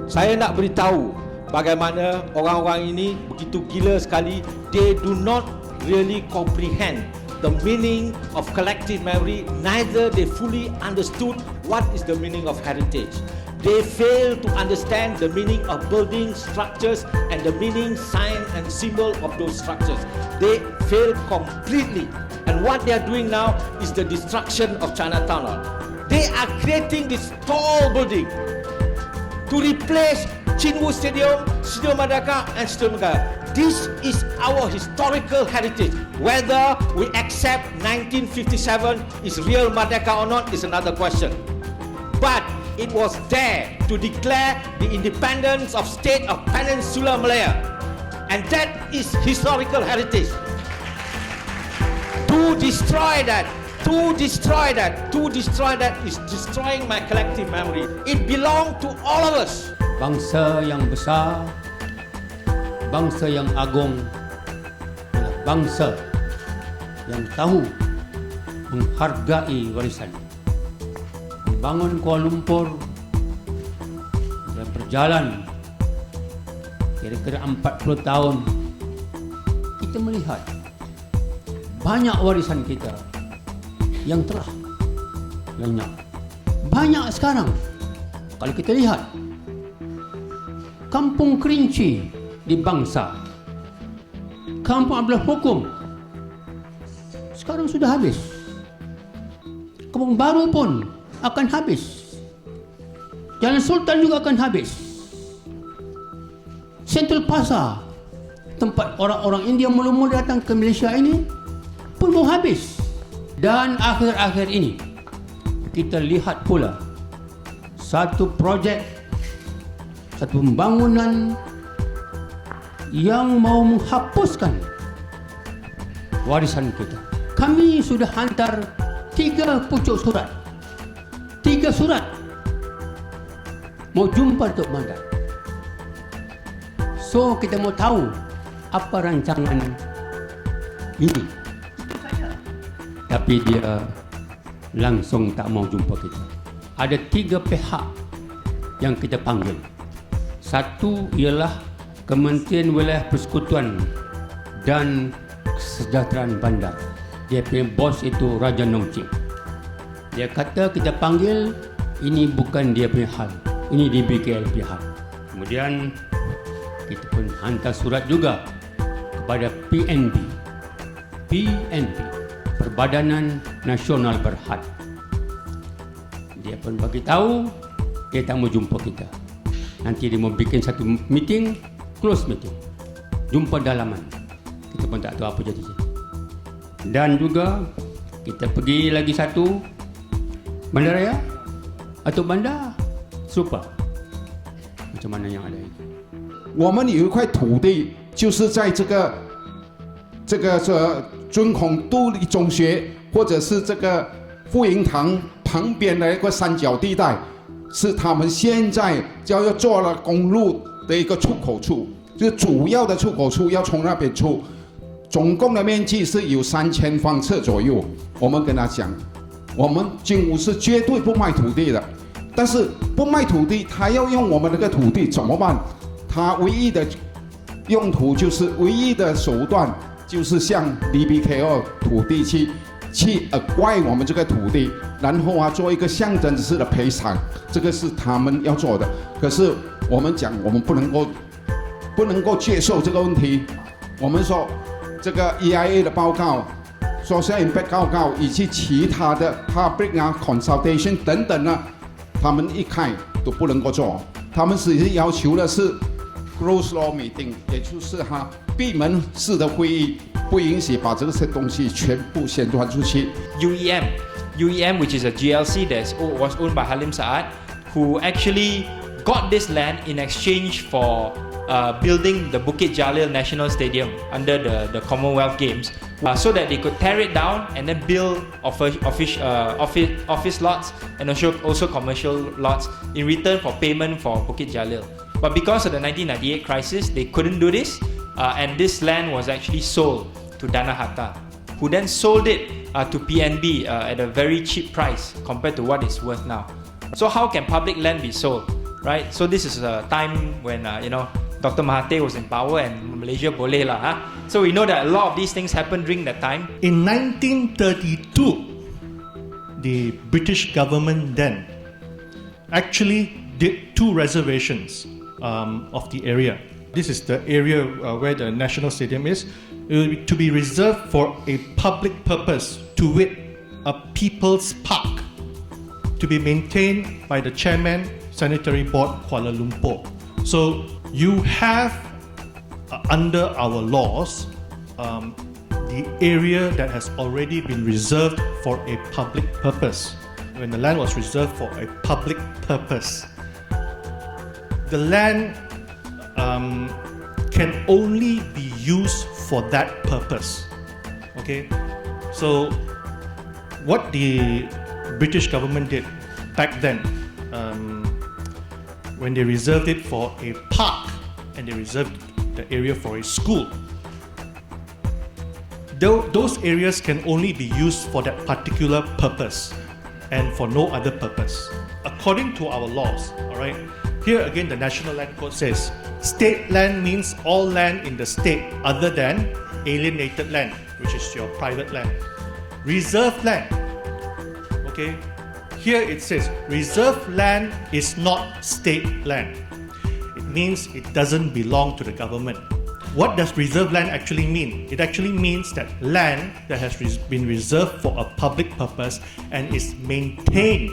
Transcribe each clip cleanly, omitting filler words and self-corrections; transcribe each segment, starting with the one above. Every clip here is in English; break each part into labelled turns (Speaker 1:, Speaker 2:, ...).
Speaker 1: Saya nak beritahu bagaimana orang-orang ini begitu gila sekali. They do not really comprehend the meaning of collective memory. Neither they fully understood what is the meaning of heritage. They fail to understand the meaning of building structures and the meaning, sign and symbol of those structures. They fail completely. And what they are doing now is the destruction of Chinatown. They are creating this tall building to replace Chinwu Stadium, Stadium Merdeka and Stadium Negara. This is our historical heritage. Whether we accept 1957 is real Merdeka or not is another question. But it was there to declare the independence of state of Peninsular Malaya. And that is historical heritage. To destroy that is destroying my collective memory. It belongs to all of us.
Speaker 2: Bangsa yang besar, bangsa yang agung, adalah bangsa yang tahu menghargai warisan. Membangun Kuala Lumpur dan berjalan kira-kira 40 tahun, kita melihat banyak warisan kita yang telah lenyap. Banyak sekarang. Kalau kita lihat Kampung Kerinci di Bangsa, Kampung Abdul Hukum sekarang sudah habis. Kampung Baru pun akan habis. Jalan Sultan juga akan habis. Central Pasar, tempat orang-orang India mula-mula datang ke Malaysia ini pun mau habis. Dan akhir-akhir ini kita lihat pula satu projek, satu pembangunan yang mau menghapuskan warisan kita. Kami sudah hantar 3 pucuk surat, 3 surat mau jumpa Datuk Bandar. So kita mau tahu apa rancangan ini. Tapi dia langsung tak mau jumpa kita. Ada 3 pihak yang kita panggil. Satu ialah Kementerian Wilayah Persekutuan dan Kesejahteraan Bandar. Dia punya bos itu Raja Nongcik. Dia kata kita panggil, ini bukan dia punya hal, ini DBKL punya hal. Kemudian kita pun hantar surat juga kepada PNB, Perbadanan Nasional Berhad. Dia pun bagi tahu dia tak mau jumpa kita. Nanti dia mau bikin satu meeting, close meeting, jumpa dalaman. Kita pun tak tahu apa jadi. Dan juga kita pergi lagi satu Bandar Raya atau Bandar Super. Macam mana yang ada itu?
Speaker 3: 我们有一块土地，就是在这个尊孔独立中学或者是这个富营堂旁边的一个三角地带，是他们现在就要做了公路的一个出口处，就是主要的出口处要从那边出，总共的面积是有3000方尺左右。我们跟他讲，我们金屋是绝对不卖土地的，但是不卖土地，他要用我们那个土地怎么办？他唯一的用途就是唯一的手段。就是向 DBKL 土地去acquire 我们这个土地，然后做一个象征式的赔偿，这个是他们要做的。可是我们讲，我们不能够接受这个问题。我们说这个 EIA 的报告、Social Impact 报告以及其他的 Public consultation 等等呢，他们一概都不能够做。他们实际要求的是 closed law meeting， 也就是闭门式的会议，不允许把这些东西全部宣传出去。
Speaker 4: UEM, which is a GLC that was owned by Halim Saad, who actually got this land in exchange for building the Bukit Jalil National Stadium under the Commonwealth Games, so that they could tear it down and then build office lots and also commercial lots in return for payment for Bukit Jalil. But because of the 1998 crisis, they couldn't do this, and this land was actually sold to Dana Hatta, who then sold it to PNB at a very cheap price compared to what it's worth now. So how can public land be sold? right? So this is a time when Dr. Mahathir was in power and Malaysia boleh lah. So we know that a lot of these things happened during that time.
Speaker 5: In 1932, the British government then actually did 2 reservations of the area. This is the area where the National Stadium is. It will be to be reserved for a public purpose, to wit, a People's Park, to be maintained by the Chairman, Sanitary Board, Kuala Lumpur. So you have, under our laws, the area that has already been reserved for a public purpose. When the land was reserved for a public purpose, the land can only be used for that purpose. Okay, so what the British government did back then, when they reserved it for a park and they reserved the area for a school, those areas can only be used for that particular purpose and for no other purpose. According to our laws, all right, here again the National Land Code says, state land means all land in the state other than alienated land, which is your private land. Reserved land, okay, here it says reserved land is not state land. It means it doesn't belong to the government. What does reserved land actually mean? It actually means that land that has been reserved for a public purpose and is maintained.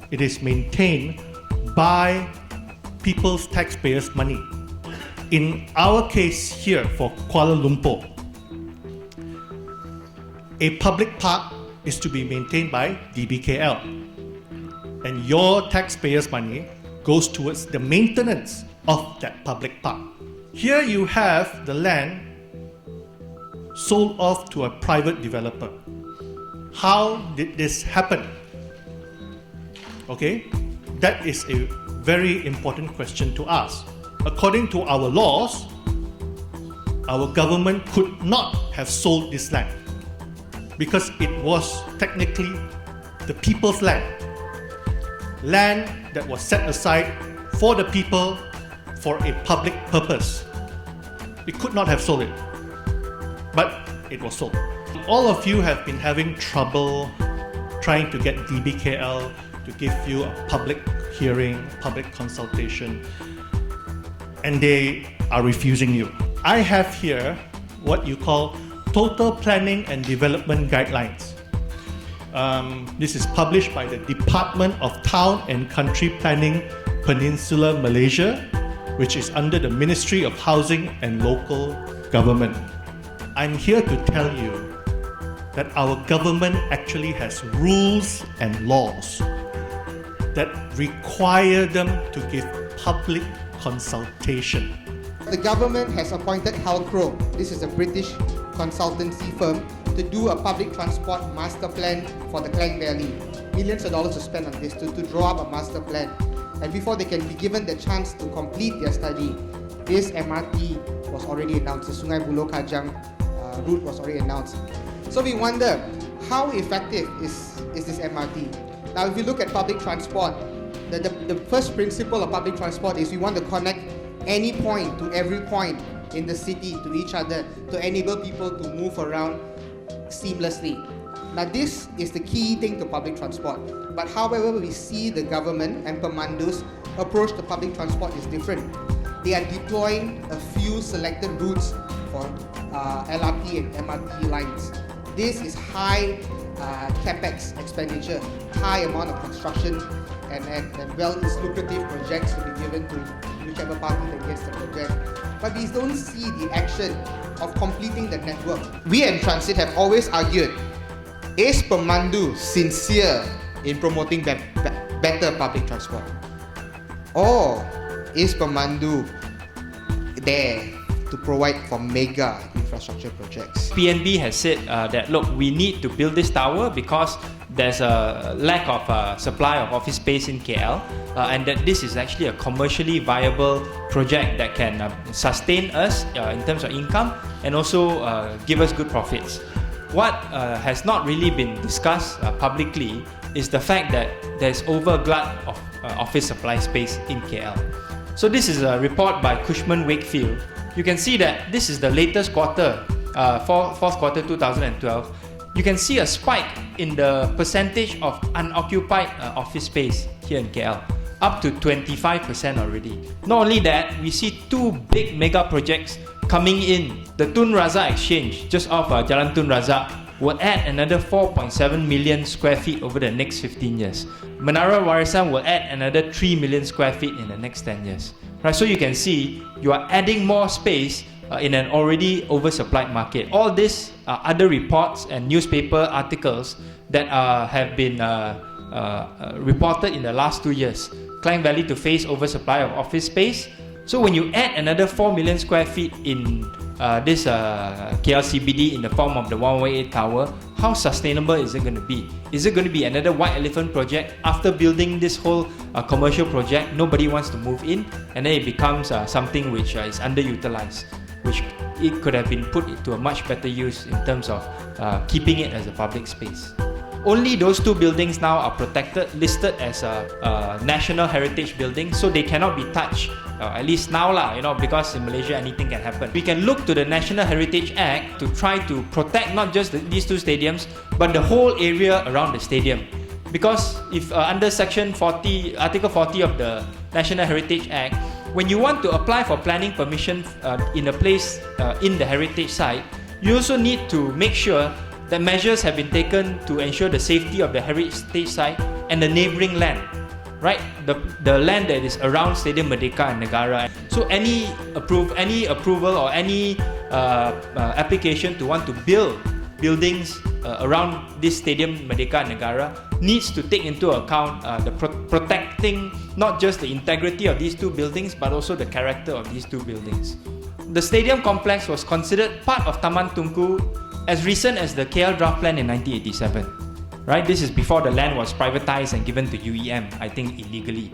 Speaker 5: It is maintained by people's taxpayers' money. In our case here for Kuala Lumpur, a public park is to be maintained by DBKL, and your taxpayers' money goes towards the maintenance of that public park. Here you have the land sold off to a private developer. How did this happen? Okay, that is a very important question to ask. According to our laws, our government could not have sold this land because it was technically the people's land. Land that was set aside for the people for a public purpose. It could not have sold it, but it was sold. All of you have been having trouble trying to get DBKL to give you a public hearing, public consultation, and they are refusing you. I have here what you call Total Planning and Development Guidelines. This is published by the Department of Town and Country Planning, Peninsular Malaysia, which is under the Ministry of Housing and Local Government. I'm here to tell you that our government actually has rules and laws that require them to give public consultation.
Speaker 6: The government has appointed Halcro, this is a British consultancy firm, to do a public transport master plan for the Klang Valley. Millions of dollars to spend on this, to draw up a master plan. And before they can be given the chance to complete their study, this MRT was already announced, the Sungai Buloh Kajang route was already announced. So we wonder, how effective is this MRT? Now if you look at public transport, the first principle of public transport is we want to connect any point to every point in the city to each other to enable people to move around seamlessly. Now this is the key thing to public transport. But however we see the government and Pemandu's approach to public transport is different. They are deploying a few selected routes for LRT and MRT lines. This is high capex expenditure, high amount of construction, and well, it's lucrative projects to be given to whichever party that gets the project. But we don't see the action of completing the network. We and Transit have always argued, is Pemandu sincere in promoting better public transport? Or is Pemandu there to provide for mega infrastructure projects?
Speaker 4: PNB has said that look, we need to build this tower because there's a lack of supply of office space in KL, and that this is actually a commercially viable project that can sustain us in terms of income and also give us good profits. what has not really been discussed publicly is the fact that there's overglut of office supply space in KL. So this is a report by Cushman Wakefield. You can see that this is the latest quarter, fourth quarter 2012. You can see a spike in the percentage of unoccupied office space here in KL, up to 25% already. Not only that, we see two big mega projects coming in. The Tun Razak Exchange, just off Jalan Tun Razak, will add another 4.7 million square feet over the next 15 years. Menara Warisan will add another 3 million square feet in the next 10 years. Right, so you can see you are adding more space in an already oversupplied market. All these other reports and newspaper articles that have been reported in the last 2 years. Klang Valley to face oversupply of office space. So when you add another 4 million square feet in this KL CBD in the form of the 118 tower, how sustainable is it going to be? Is it going to be another white elephant project? After building this whole commercial project, nobody wants to move in, and then it becomes something which is underutilized, which it could have been put to a much better use in terms of keeping it as a public space. Only those two buildings now are protected, listed as a national heritage building, so they cannot be touched. At least now lah, because in Malaysia anything can happen. We can look to the National Heritage Act to try to protect not just these two stadiums, but the whole area around the stadium. Because if under Section 40, Article 40 of the National Heritage Act, when you want to apply for planning permission in a place in the heritage site, you also need to make sure that measures have been taken to ensure the safety of the heritage site and the neighbouring land. Right, the land that is around Stadium Merdeka Negara. So any approval or any application to want to build buildings around this Stadium Merdeka Negara needs to take into account the protecting not just the integrity of these two buildings but also the character of these two buildings. The stadium complex was considered part of Taman Tunku as recent as the KL draft plan in 1987. Right, this is before the land was privatized and given to UEM, I think illegally.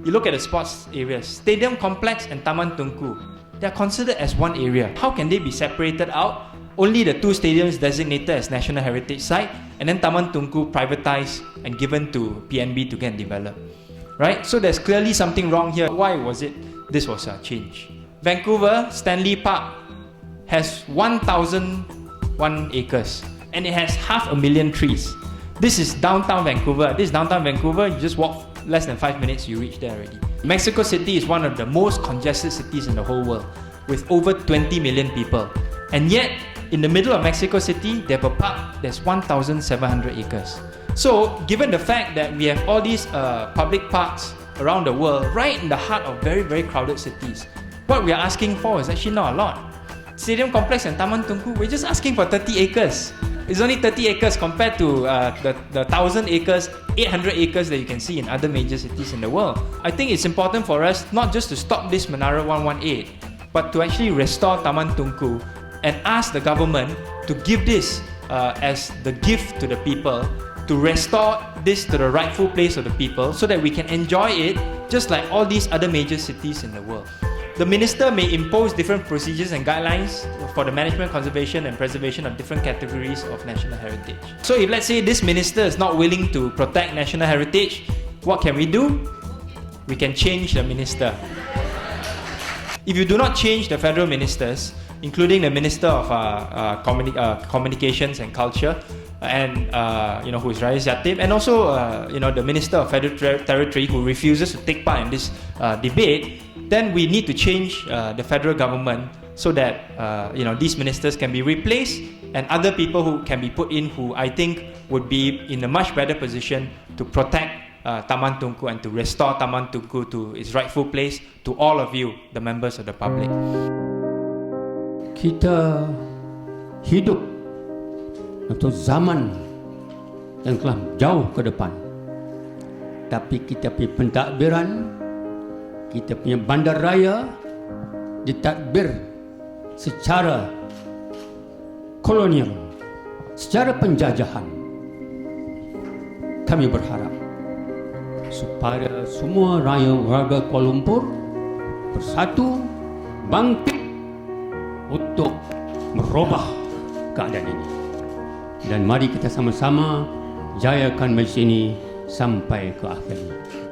Speaker 4: You look at the sports areas, Stadium Complex and Taman Tunku, they are considered as one area. How can they be separated out? Only the two stadiums designated as National Heritage Site, and then Taman Tunku privatized and given to PNB to get developed. Right, so there's clearly something wrong here. Why was it this was a change? Vancouver Stanley Park has 1,001 acres and it has 500,000 trees. This is downtown Vancouver. This is downtown Vancouver. You just walk less than 5 minutes, you reach there already. Mexico City is one of the most congested cities in the whole world, with over 20 million people. And yet, in the middle of Mexico City, they have a park that's 1,700 acres. So, given the fact that we have all these public parks around the world, right in the heart of very, very crowded cities, what we are asking for is actually not a lot. Stadium Complex and Taman Tunku, we're just asking for 30 acres. It's only 30 acres compared to the 1,000 acres, 800 acres that you can see in other major cities in the world. I think it's important for us not just to stop this Menara 118, but to actually restore Taman Tunku and ask the government to give this as the gift to the people, to restore this to the rightful place of the people so that we can enjoy it just like all these other major cities in the world. The minister may impose different procedures and guidelines for the management, conservation and preservation of different categories of national heritage. So if let's say this minister is not willing to protect national heritage, what can we do? We can change the minister. If you do not change the federal ministers, including the Minister of Communications and Culture, and who is Raya, and also the Minister of Federal Territory who refuses to take part in this debate, then we need to change the federal government so that these ministers can be replaced and other people who can be put in who I think would be in a much better position to protect Taman Tunku and to restore Taman Tunku to its rightful place to all of you, the members of the public.
Speaker 2: Kita hidup untuk zaman yang telah jauh ke depan, tapi kita punya pentadbiran, kita punya bandar raya ditadbir secara kolonial, secara penjajahan. Kami berharap supaya semua warga Kuala Lumpur bersatu, bangkit untuk merubah keadaan ini. dan mari kita sama-sama jayakan Malaysia ini sampai ke akhirnya.